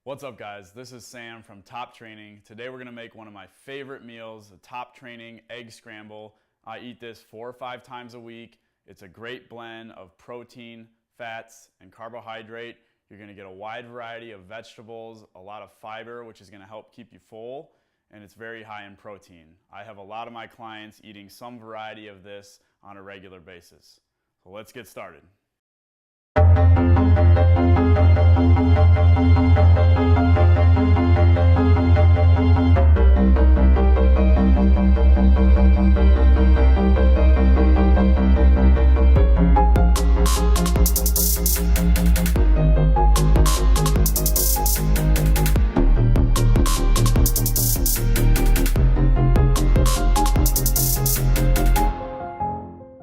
What's up guys, this is Sam from Top Training. Today we're gonna make one of my favorite meals, the Top Training Egg Scramble. I eat this 4 or 5 times a week. It's a great blend of protein, fats, and carbohydrate. You're gonna get a wide variety of vegetables, a lot of fiber, which is gonna help keep you full, and it's very high in protein. I have a lot of my clients eating some variety of this on a regular basis. So let's get started.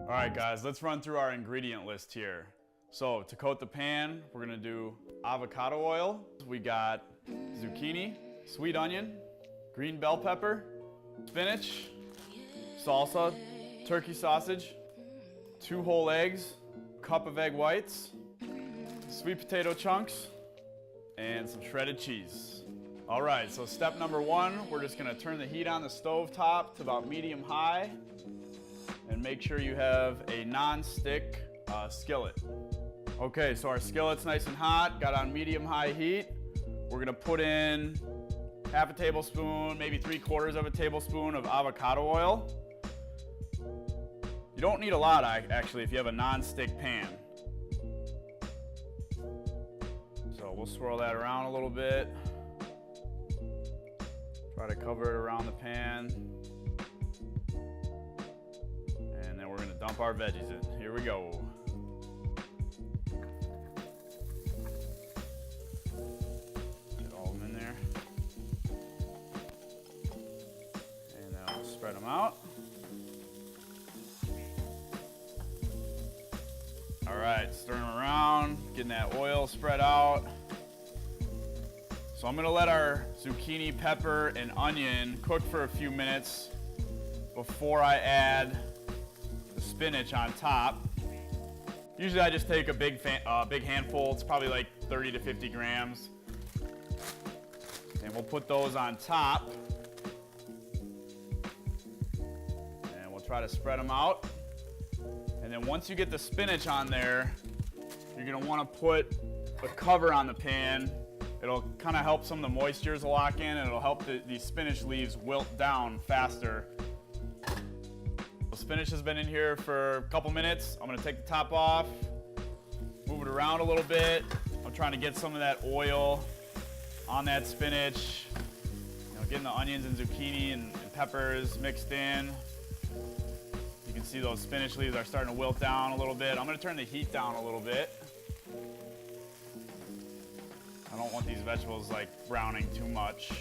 Alright guys, let's run through our ingredient list here. So to coat the pan, we're gonna do avocado oil. We got zucchini, sweet onion, green bell pepper, spinach, salsa, turkey sausage, 2 whole eggs, cup of egg whites, sweet potato chunks, and some shredded cheese. All right, so step number 1, we're just gonna turn the heat on the stove top to about medium high and make sure you have a non-stick skillet. Okay, so our skillet's nice and hot, got on medium-high heat. We're gonna put in half a tablespoon, maybe 3/4 of a tablespoon of avocado oil. You don't need a lot, actually, if you have a non-stick pan. So we'll swirl that around a little bit. Try to cover it around the pan. And then we're gonna dump our veggies in. Here we go. Spread them out. All right, stir them around, getting that oil spread out. So I'm gonna let our zucchini, pepper, and onion cook for a few minutes before I add the spinach on top. Usually I just take a big handful, it's probably like 30 to 50 grams. And we'll put those on top. Try to spread them out. And then once you get the spinach on there, you're gonna wanna put a cover on the pan. It'll kind of help some of the moistures lock in, and it'll help these spinach leaves wilt down faster. The spinach has been in here for a couple minutes. I'm gonna take the top off, move it around a little bit. I'm trying to get some of that oil on that spinach. You know, getting the onions and zucchini and peppers mixed in. You can see those spinach leaves are starting to wilt down a little bit. I'm going to turn the heat down a little bit. I don't want these vegetables like browning too much.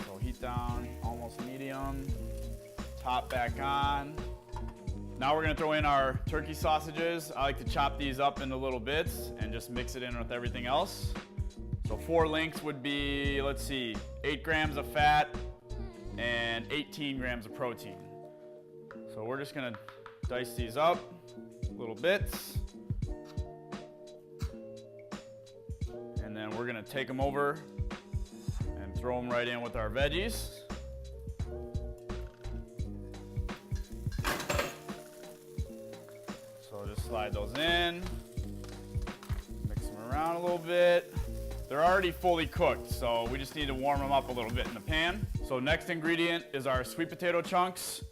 So heat down, almost medium. Top back on. Now we're going to throw in our turkey sausages. I like to chop these up into little bits and just mix it in with everything else. So 4 links would be, let's see, 8 grams of fat and 18 grams of protein. So we're just gonna dice these up, little bits. And then we're gonna take them over and throw them right in with our veggies. So just slide those in, mix them around a little bit. They're already fully cooked, so we just need to warm them up a little bit in the pan. So next ingredient is our sweet potato chunks.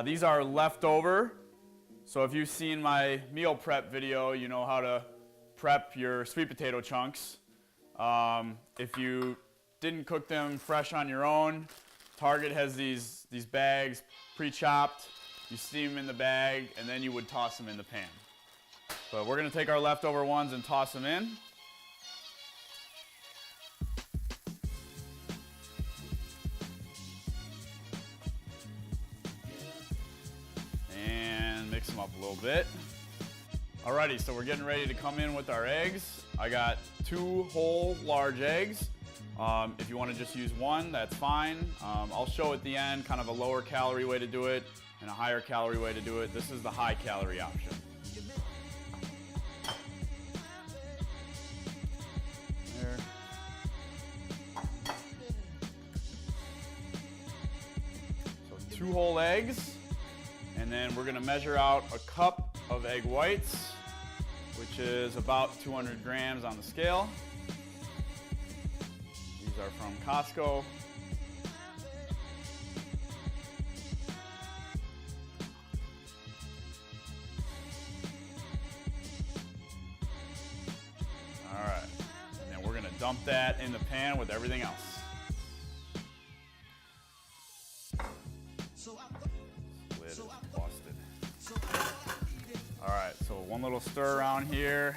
These are leftover. So if you've seen my meal prep video, you know how to prep your sweet potato chunks. If you didn't cook them fresh on your own, Target has these bags pre-chopped. You steam them in the bag, and then you would toss them in the pan. But we're gonna take our leftover ones and toss them in. Mix them up a little bit. Alrighty, so we're getting ready to come in with our eggs. I got 2 whole large eggs. If you want to just use 1, that's fine. I'll show at the end kind of a lower calorie way to do it and a higher calorie way to do it. This is the high calorie option. 2 whole eggs, and then we're gonna measure out a cup of egg whites, which is about 200 grams on the scale. These are from Costco. All right, and then we're gonna dump that in the pan with everything else. Lid is busted. All right, so one little stir around here.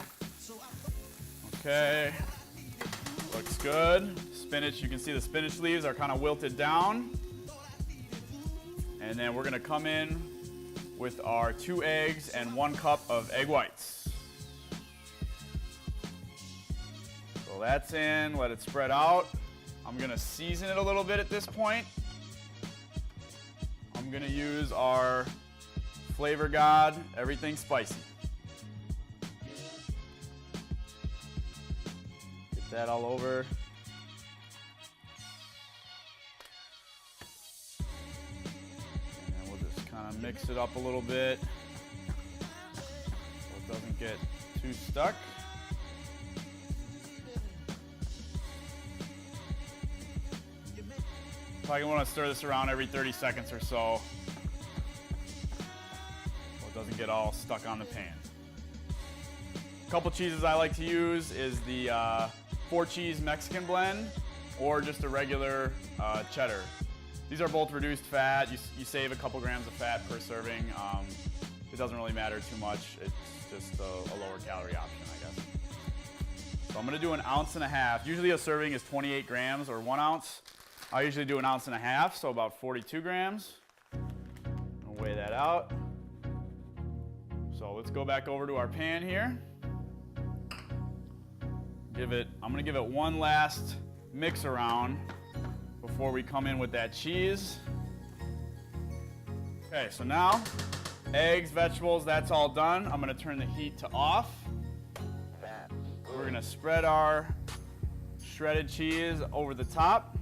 Okay, looks good. Spinach, you can see the spinach leaves are kind of wilted down. And then we're gonna come in with our 2 eggs and 1 cup of egg whites. So that's in, let it spread out. I'm gonna season it a little bit at this point. I'm gonna use our Flavor God Everything Spicy. Get that all over. And then we'll just kind of mix it up a little bit so it doesn't get too stuck. Probably want to stir this around every 30 seconds or so it doesn't get all stuck on the pan. A couple cheeses I like to use is the 4-cheese Mexican blend or just a regular cheddar. These are both reduced fat. You save a couple grams of fat per serving. It doesn't really matter too much. It's just a lower calorie option, I guess. So I'm gonna do 1.5 ounces. Usually a serving is 28 grams or 1 ounce. I usually do 1.5 ounces, so about 42 grams. I'll weigh that out. So let's go back over to our pan here. I'm gonna give it one last mix around before we come in with that cheese. Okay, so now, eggs, vegetables, that's all done. I'm gonna turn the heat to off. We're gonna spread our shredded cheese over the top.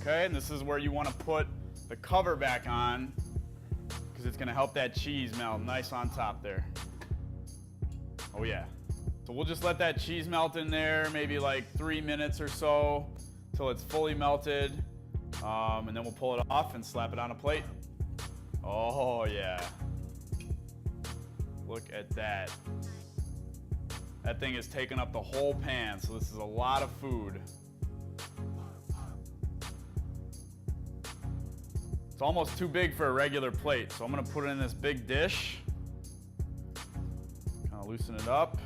Okay, and this is where you want to put the cover back on because it's going to help that cheese melt nice on top there. Oh yeah. So we'll just let that cheese melt in there maybe like 3 minutes or so till it's fully melted, and then we'll pull it off and slap it on a plate. Oh yeah. Look at that. That thing is taking up the whole pan, so this is a lot of food. It's almost too big for a regular plate, so I'm gonna put it in this big dish. Kind of loosen it up.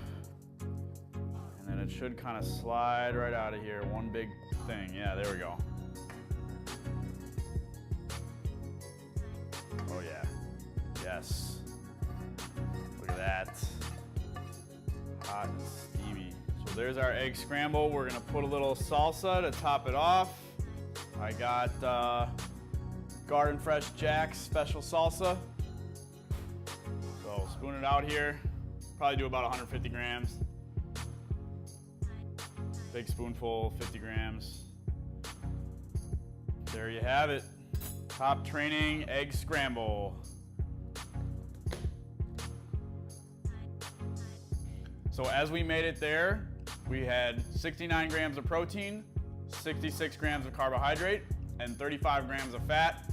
And then it should kind of slide right out of here. One big thing. Yeah, there we go. Oh yeah. Yes. Look at that. Hot and steamy. So there's our egg scramble. We're gonna put a little salsa to top it off. I got Garden Fresh Jack's special salsa. So spoon it out here. Probably do about 150 grams. Big spoonful, 50 grams. There you have it. Top training egg scramble. So as we made it there, we had 69 grams of protein, 66 grams of carbohydrate, and 35 grams of fat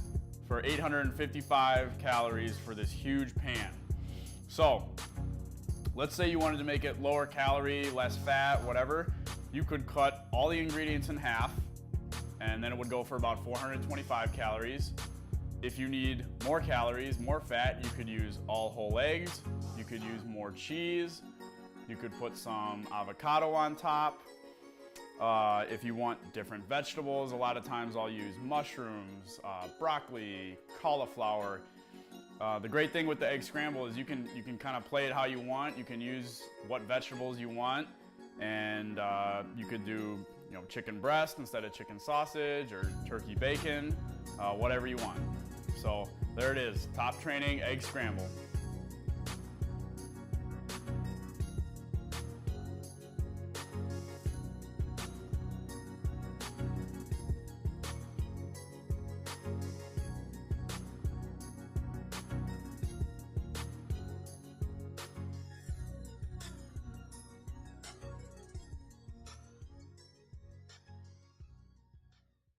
for 855 calories for this huge pan. So let's say you wanted to make it lower calorie, less fat, whatever. You could cut all the ingredients in half, and then it would go for about 425 calories. If you need more calories, more fat, you could use all whole eggs. You could use more cheese. You could put some avocado on top. If you want different vegetables, a lot of times I'll use mushrooms, broccoli, cauliflower. The great thing with the egg scramble is you can kind of play it how you want. You can use what vegetables you want, and you could do chicken breast instead of chicken sausage or turkey bacon, whatever you want. So there it is, top training egg scramble.